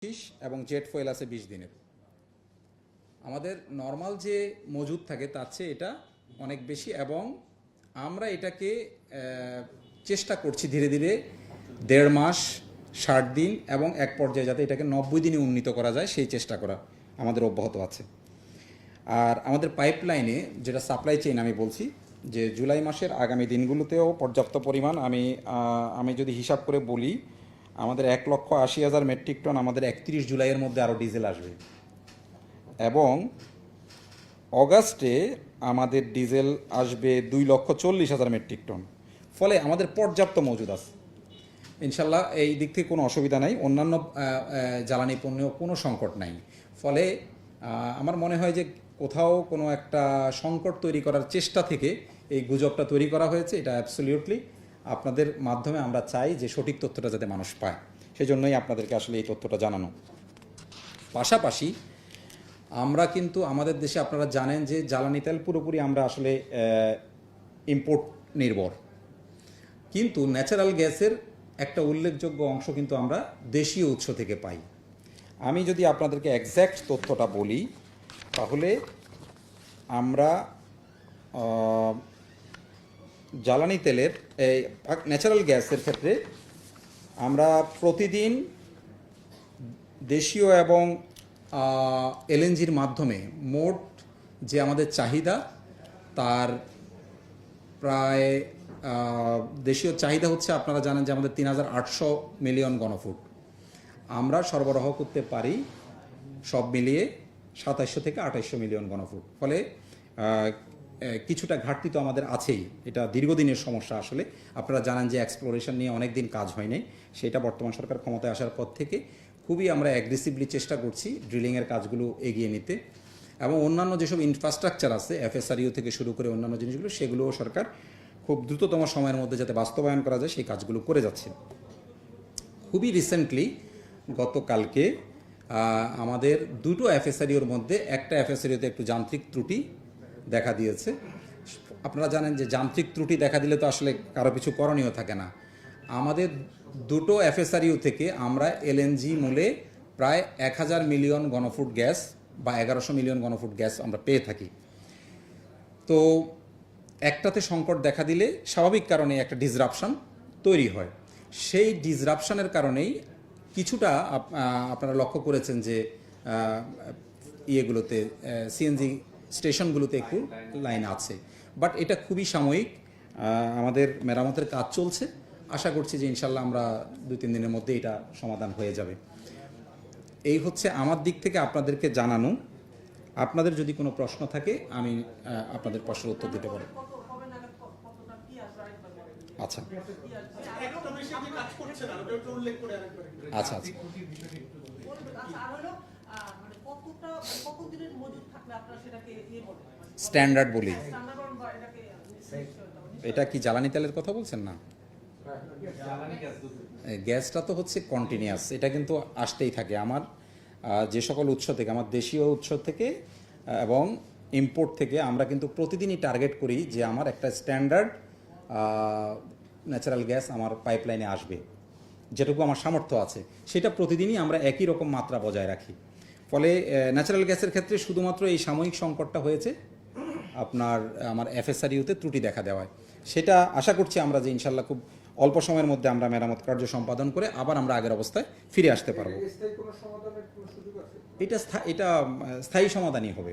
এবং jet fuel আছে 20 দিনের। আমাদের নর্মাল যে মজুদ থাকে তার চেয়ে এটা অনেক বেশি, এবং আমরা এটাকে চেষ্টা করছি ধীরে ধীরে 1.5 মাস, 60 দিন এবং এক পর্যায়ে যাতে এটাকে 90 দিনে উন্নীত করা যায় সেই চেষ্টা করা আমাদের অব্যাহত আছে। আর আমাদের পাইপলাইনে যেটা সাপ্লাই চেইন আমি বলছি যে জুলাই মাসের আগামী দিনগুলোতেও পর্যাপ্ত পরিমাণ আমি যদি হিসাব করে বলি, আমাদের 1,80,000 মেট্রিক টন আমাদের 31 জুলাইয়ের মধ্যে আরও ডিজেল আসবে, এবং অগাস্টে আমাদের ডিজেল আসবে 2,40,000 মেট্রিক টন। ফলে আমাদের পর্যাপ্ত মজুদ আছে ইনশাল্লাহ, এই দিক থেকে কোনো অসুবিধা নাই। অন্যান্য জ্বালানি পণ্যেও কোনো সংকট নাই। ফলে আমার মনে হয় যে কোথাও কোনো একটা সংকট তৈরি করার চেষ্টা থেকে এই গুজবটা তৈরি করা হয়েছে। এটা অ্যাবসলিউটলি আপনাদের মাধ্যমে আমরা চাই যে সঠিক তথ্যটা যাতে মানুষ পায়, সেই জন্যই আপনাদেরকে আসলে এই তথ্যটা জানানো। পাশাপাশি আমরা কিন্তু আমাদের দেশে আপনারা জানেন যে জ্বালানি তেল পুরোপুরি আমরা আসলে ইম্পোর্ট নির্ভর, কিন্তু ন্যাচারাল গ্যাসের একটা উল্লেখযোগ্য অংশ কিন্তু আমরা দেশীয় উৎস থেকে পাই। আমি যদি আপনাদেরকে এক্স্যাক্ট তথ্যটা বলি, তাহলে আমরা জ্বালানি তেলের এই ন্যাচারাল গ্যাসের ক্ষেত্রে আমরা প্রতিদিন দেশীয় এবং এলএনজির মাধ্যমে মোট যে আমাদের চাহিদা, তার প্রায় দেশীয় চাহিদা হচ্ছে, আপনারা জানেন যে আমাদের 3,800 মিলিয়ন ঘনফুট, আমরা সরবরাহ করতে পারি সব মিলিয়ে 2700 থেকে 2800 মিলিয়ন ঘনফুট। ফলে কিছুটা ঘাটতি তো আমাদের আছেই, এটা দীর্ঘদিনের সমস্যা। আসলে আপনারা জানেন যে এক্সপ্লোরেশন নিয়ে অনেক দিন কাজ হয় নাই, সেটা বর্তমান সরকার ক্ষমতায় আসার পর থেকে খুবই আমরা অ্যাগ্রেসিভলি চেষ্টা করছি ড্রিলিংয়ের কাজগুলো এগিয়ে নিতে, এবং অন্যান্য যেসব ইনফ্রাস্ট্রাকচার আছে এফএসআরইউ থেকে শুরু করে অন্যান্য জিনিসগুলো, সেগুলোও সরকার খুব দ্রুততম সময়ের মধ্যে যাতে বাস্তবায়ন করা যায় সেই কাজগুলো করে যাচ্ছে। খুবই রিসেন্টলি গতকালকে আমাদের দুটো এফএসআরইউর মধ্যে একটা এফএসআরইউতে একটু যান্ত্রিক ত্রুটি দেখা দিয়েছে। আপনারা জানেন যে যান্ত্রিক ত্রুটি দেখা দিলে তো আসলে কারো কিছু করণীয় থাকে না। আমাদের দুটো এফএসআরইউ থেকে আমরা এলএনজি মূলে প্রায় 1,000 মিলিয়ন ঘনফুট গ্যাস বা 1100 মিলিয়ন ঘনফুট গ্যাস আমরা পেয়ে থাকি। তো একটাতে সংকট দেখা দিলে স্বাভাবিক কারণে একটা ডিসরাপশন তৈরি হয়। সেই ডিসরাপশনের কারণেই কিছুটা আপনারা লক্ষ্য করেছেন যে ইয়েগুলোতে সিএনজি স্টেশনগুলোতে একটু লাইন আছে, বাট এটা খুবই সাময়িক। আমাদের মেরামতের কাজ চলছে, আশা করছি যে ইনশাল্লাহ আমরা 2-3 দিনের মধ্যে এটা সমাধান হয়ে যাবে। এই হচ্ছে আমার দিক থেকে আপনাদেরকে জানানো। আপনাদের যদি কোনো প্রশ্ন থাকে আমি আপনাদের প্রশ্নের উত্তর দিতে পারি। আচ্ছা আচ্ছা আচ্ছা, স্ট্যান্ডার্ড বলি, এটা কি জ্বালানি তেলের কথা বলছেন? না, গ্যাসটা তো হচ্ছে কন্টিনিউয়াস, এটা কিন্তু আসতেই থাকে আমার যে সকল উৎস থেকে, আমার দেশীয় উৎস থেকে এবং ইম্পোর্ট থেকে। আমরা কিন্তু প্রতিদিনই টার্গেট করি যে আমার একটা স্ট্যান্ডার্ড ন্যাচারাল গ্যাস আমার পাইপলাইনে আসবে, যেটুকু আমার সামর্থ্য আছে সেটা প্রতিদিনই আমরা একই রকম মাত্রা বজায় রাখি। ফলে ন্যাচারাল গ্যাসের ক্ষেত্রে শুধুমাত্র এই সাময়িক সংকটটা হয়েছে আমার এফএসআরইউতে ত্রুটি দেখা দেওয়ায়। সেটা আশা করছি আমরা যে ইনশাল্লাহ খুব অল্প সময়ের মধ্যে আমরা মেরামত কার্য সম্পাদন করে আবার আমরা আগের অবস্থায় ফিরে আসতে পারবো। এটা স্থায়ী সমাধানই হবে,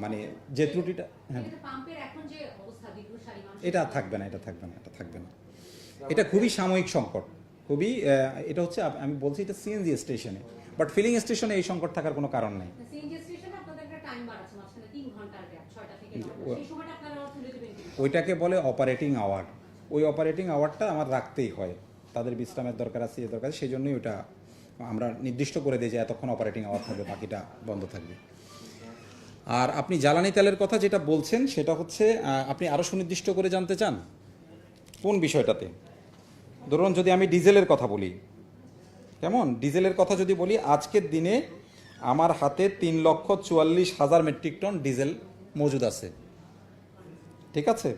মানে যে ত্রুটিটা, হ্যাঁ, এটা থাকবে না, এটা থাকবে না, এটা থাকবে না। এটা খুবই সাময়িক সংকট, খুবই এটা হচ্ছে আমি বলছি এটা সিএনজি স্টেশনে, বাট ফিলিং স্টেশনে এই সংকট থাকার কোনো কারণ নেই। ওইটাকে বলে অপারেটিং আওয়ার। ওই অপারেটিং আওয়ারটা আমার রাখতেই হয়, তাদের বিশ্রামের দরকার আছে, দরকার, সেই জন্যই ওটা আমরা নির্দিষ্ট করে দিই যে এতক্ষণ অপারেটিং আওয়ার থাকবে, বাকিটা বন্ধ থাকবে। আর আপনি জ্বালানি তেলের কথা যেটা বলছেন সেটা হচ্ছে আপনি আরও সুনির্দিষ্ট করে জানতে চান কোন বিষয়টাতে? ধরুন যদি আমি ডিজেলের কথা বলি, কেমন, ডিজেলের কথা যদি বলি, আজকের দিনে আমার হাতে 3,44,000 মেট্রিক টন ডিজেল মজুদ আছে, ঠিক আছে?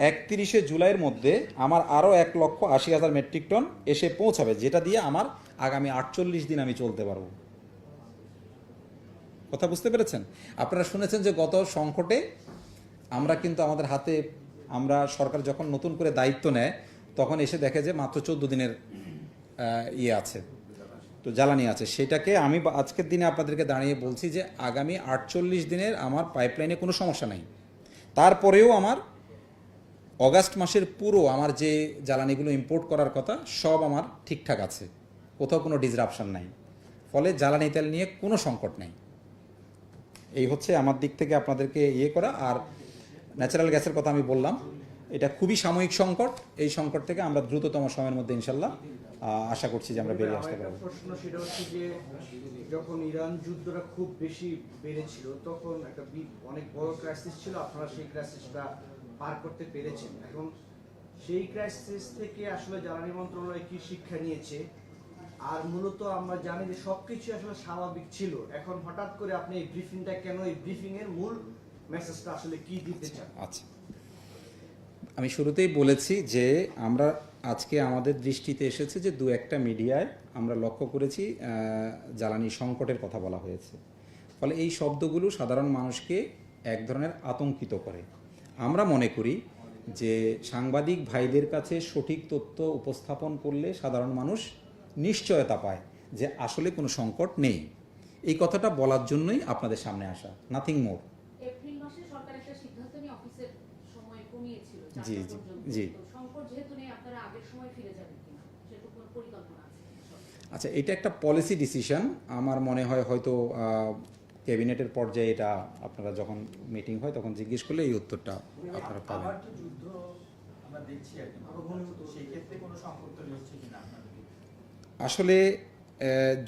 31শে জুলাইয়ের মধ্যে আমার আরও 1,80,000 মেট্রিক টন এসে পৌঁছাবে, যেটা দিয়ে আমার আগামী 48 দিন আমি চলতে পারবো। কথা বুঝতে পেরেছেন? আপনারা শুনেছেন যে গত সংকটে আমরা কিন্তু আমাদের হাতে, আমরা সরকার যখন নতুন করে দায়িত্ব নেয় তখন এসে দেখে যে মাত্র 14 দিনের ইয়ে আছে, তো জ্বালানি আছে। সেটাকে আমি আজকের দিনে আপনাদেরকে দাঁড়িয়ে বলছি যে আগামী 48 দিনের আমার পাইপলাইনে কোনো সমস্যা নাই। তারপরেও আমার অগাস্ট মাসের পুরো আমার যে জ্বালানিগুলো ইম্পোর্ট করার কথা সব আমার ঠিকঠাক আছে, কোথাও কোনো ডিসরাপশন নাই। ফলে জ্বালানি তেল নিয়ে কোনো সংকট নেই। এই হচ্ছে আমার দিক থেকে আপনাদেরকে ইয়ে করা। আর ন্যাচারাল গ্যাসের কথা আমি বললাম, এটা খুবই সাময়িক সংকট। এই সংকট থেকে আমরা দ্রুততম সময়ের মধ্যে ইনশাল্লাহ আশা করছি যে আমরা বেরিয়ে আসতে পারবো। প্রশ্ন সেটা হচ্ছে যে যখন ইরান যুদ্ধটা খুব বেশি বেড়েছিল তখন একটা অনেক বড় ক্রাইসিস ছিল, আপনারা সেই ক্রাইসিসটা পার করতে পেরেছেন। এখন সেই ক্রাইসিস থেকে আসলে জ্বালানি মন্ত্রণালয় কি শিক্ষা নিয়েছে? আর মূলত আমরা জানি যে সবকিছু আসলে স্বাভাবিক ছিল, এখন হঠাৎ করে আপনি এই ব্রিফিংটা কেন, এই ব্রিফিং এর মূল মেসেজটা আসলে কি দিতে চান? আচ্ছা, আমি শুরুতেই বলেছি যে আমরা আজকে আমাদের দৃষ্টিতে এসেছে যে দু একটা মিডিয়ায় আমরা লক্ষ্য করেছি জ্বালানি সংকটের কথা বলা হয়েছে। ফলে এই শব্দগুলো সাধারণ মানুষকে এক ধরনের আতঙ্কিত করে। আমরা মনে করি যে সাংবাদিক ভাইদের কাছে সঠিক তথ্য উপস্থাপন করলে সাধারণ মানুষ নিশ্চয়তা পায় যে আসলে কোনো সংকট নেই। এই কথাটা বলার জন্যই আপনাদের সামনে আসা, নাথিং মোর। এপ্রিল মাসে সরকার একটা সিদ্ধান্ত নিয়ে অফিসের সময় কমিয়েছিল। জি জি জি। সংকট যেহেতু নেই, আপনারা আগের সময় ফিরে যাবেন কিনা সেরকম পরিকল্পনা আছে? আচ্ছা, এটা একটা পলিসি ডিসিশন। আমার মনে হয় হয়তো ক্যাবিনেটের পর্যায়ে এটা আপনারা যখন মিটিং হয় তখন জিজ্ঞেস করলে এই উত্তরটা আপনারা পাবেন। আবার তো যুদ্ধ আমরা দেখছি একদম, সেই ক্ষেত্রে কোনো সংকট তৈরি হচ্ছে কিনা আপনাদের? আসলে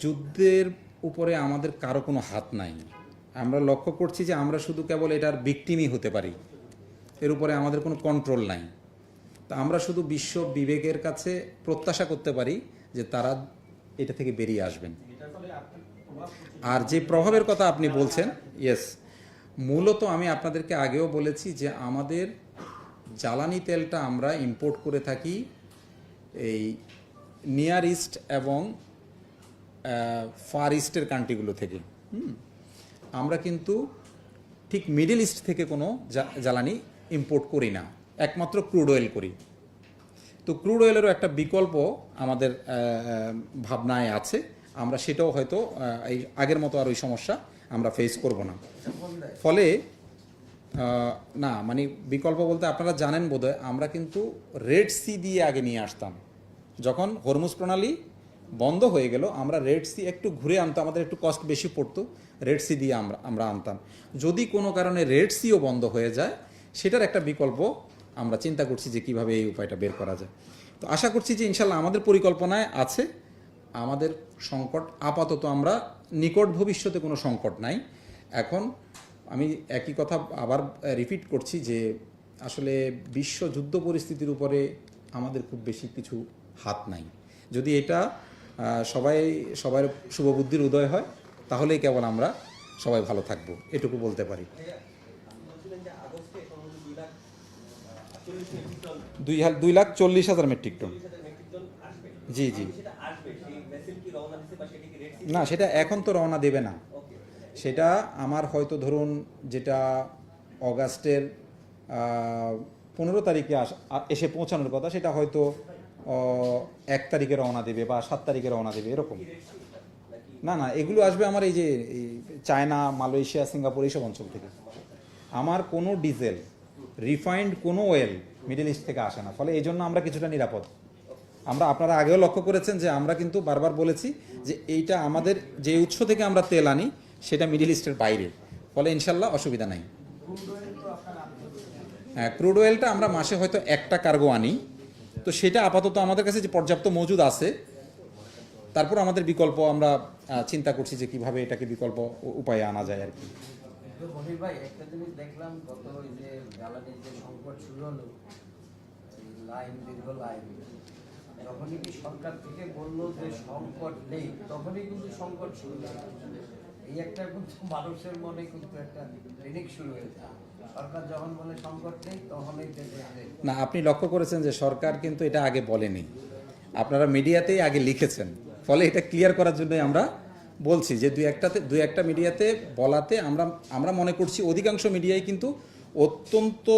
যুদ্ধের উপরে আমাদের কারো কোনো হাত নাই। আমরা লক্ষ্য করছি যে আমরা শুধু কেবল এটার ভিকটিমই হতে পারি, এর উপরে আমাদের কোনো কন্ট্রোল নাই। তা আমরা শুধু বিশ্ব বিবেকের কাছে প্রত্যাশা করতে পারি যে তারা এটা থেকে বেরিয়ে আসবেন। এটার ফলে আপনার প্রভাব পড়ছে? আর যে প্রভাবের কথা আপনি বলছেন, ইয়েস, মূলত আমি আপনাদেরকে আগেও বলেছি যে আমাদের জ্বালানি তেলটা আমরা ইম্পোর্ট করে থাকি এই নিয়ার ইস্ট এবং ফার ইস্টের কান্ট্রিগুলো থেকে। আমরা কিন্তু ঠিক মিডল ইস্ট থেকে কোনো জ্বালানি ইম্পোর্ট করি না, একমাত্র ক্রুড অয়েল করি। তো ক্রুড অয়েলেরও একটা বিকল্প আমাদের ভাবনায় আছে, আমরা সেটাও হয়তো এই আগের মতো আর ওই সমস্যা আমরা ফেস করব না। ফলে না, মানে বিকল্প বলতে আপনারা জানেন বোধহয় আমরা কিন্তু রেড সি দিয়ে আগে নিয়ে আসতাম। যখন হরমুজ প্রণালী বন্ধ হয়ে গেল আমরা রেড সি একটু ঘুরে আনতাম, আমাদের একটু কস্ট বেশি পড়তো, রেড সি দিয়ে আমরা আনতাম। যদি কোনো কারণে রেড সিও বন্ধ হয়ে যায় সেটার একটা বিকল্প আমরা চিন্তা করছি যে কিভাবে এই উপায়টা বের করা যায়। তো আশা করছি যে ইনশাল্লাহ আমাদের পরিকল্পনায় আছে। আমাদের সংকট আপাতত আমরা নিকট ভবিষ্যতে কোনো সংকট নাই। এখন আমি একই কথা আবার রিপিট করছি যে আসলে বিশ্ব যুদ্ধ পরিস্থিতির উপরে আমাদের খুব বেশি কিছু হাত নাই। যদি এটা সবার শুভবুদ্ধির উদয় হয় তাহলেই কেবল আমরা সবাই ভালো থাকবো, এটুকু বলতে পারি। 2,40,000 মেট্রিক টন। জি জি। না, সেটা এখন তো রওনা দেবে না। সেটা আমার হয়তো ধরুন যেটা অগাস্টের 15 তারিখে এসে পৌঁছানোর কথা, সেটা হয়তো 1 তারিখে রওনা দেবে বা 7 তারিখে রওনা দেবে, এরকম। না না, এগুলো আসবে আমার এই যে চায়না, মালয়েশিয়া, সিঙ্গাপুর এইসব অঞ্চল থেকে। আমার কোনো ডিজেল, রিফাইন্ড কোনো অয়েল মিডল ইস্ট থেকে আসে না। ফলে এই জন্য আমরা কিছুটা নিরাপদ। আপনারা আগেও লক্ষ্য করেছেন যে আমরা কিন্তু বারবার বলেছি যে এইটা আমাদের যে উৎস থেকে আমরা তেল আনি সেটা মিডল ইস্টের বাইরে। ফলে ইনশাল্লাহ অসুবিধা নাই। হ্যাঁ, ক্রুড অয়েলটা আমরা মাসে হয়তো একটা কার্গো আনি, তো সেটা আপাতত আমাদের কাছে যে পর্যাপ্ত মজুদ আছে। তারপর আমাদের বিকল্প আমরা চিন্তা করছি যে কিভাবে এটাকে বিকল্প উপায়ে আনা যায় আর কি। মনির ভাই, একটা জিনিস দেখলাম, গত ওই যে জ্বালানির যে সংকট শুরু হলো, দীর্ঘ লাইন, যখনই কি সরকার থেকে বললো যে সংকট নেই, তখনই কিন্তু সংকট শুরু হলো। এই একটা কিন্তু মানুষের মনে কিন্তু একটা ট্রেনিং শুরু হয়েছে। সরকার যখন বলে সংকট নেই তখনই না, আপনি লক্ষ্য করেছেন যে সরকার কিন্তু এটা আগে বলেনি, আপনারা মিডিয়াতেই আগে লিখেছেন। ফলে এটা ক্লিয়ার করার জন্যই আমরা বলছি যে দুই একটা মিডিয়াতে বলাতে আমরা মনে করছি অধিকাংশ মিডিয়াই কিন্তু অত্যন্ত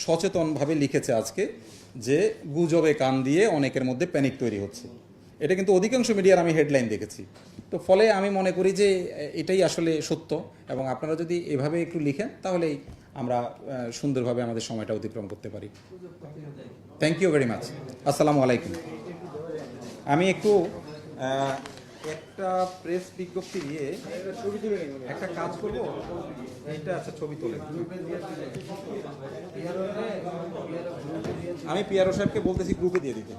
সচেতনভাবে লিখেছে আজকে যে গুজবে কান দিয়ে অনেকের মধ্যে প্যানিক তৈরি হচ্ছে। এটা কিন্তু অধিকাংশ মিডিয়ার আমি হেডলাইন দেখেছি। তো ফলে আমি মনে করি যে এটাই আসলে সত্য, এবং আপনারা যদি এভাবে একটু লিখেন তাহলেই আমরা সুন্দরভাবে আমাদের সময়টা অতিক্রম করতে পারি। Thank you very much. আসসালামু আলাইকুম। আমি একটু একটা প্রেস বিজ্ঞপ্তি দিয়ে একটা কাজ করব। এইটা আচ্ছা ছবি তোলে। আমি পিআরও সাহেবকে বলতেছি গ্রুপে দিয়ে দিতে।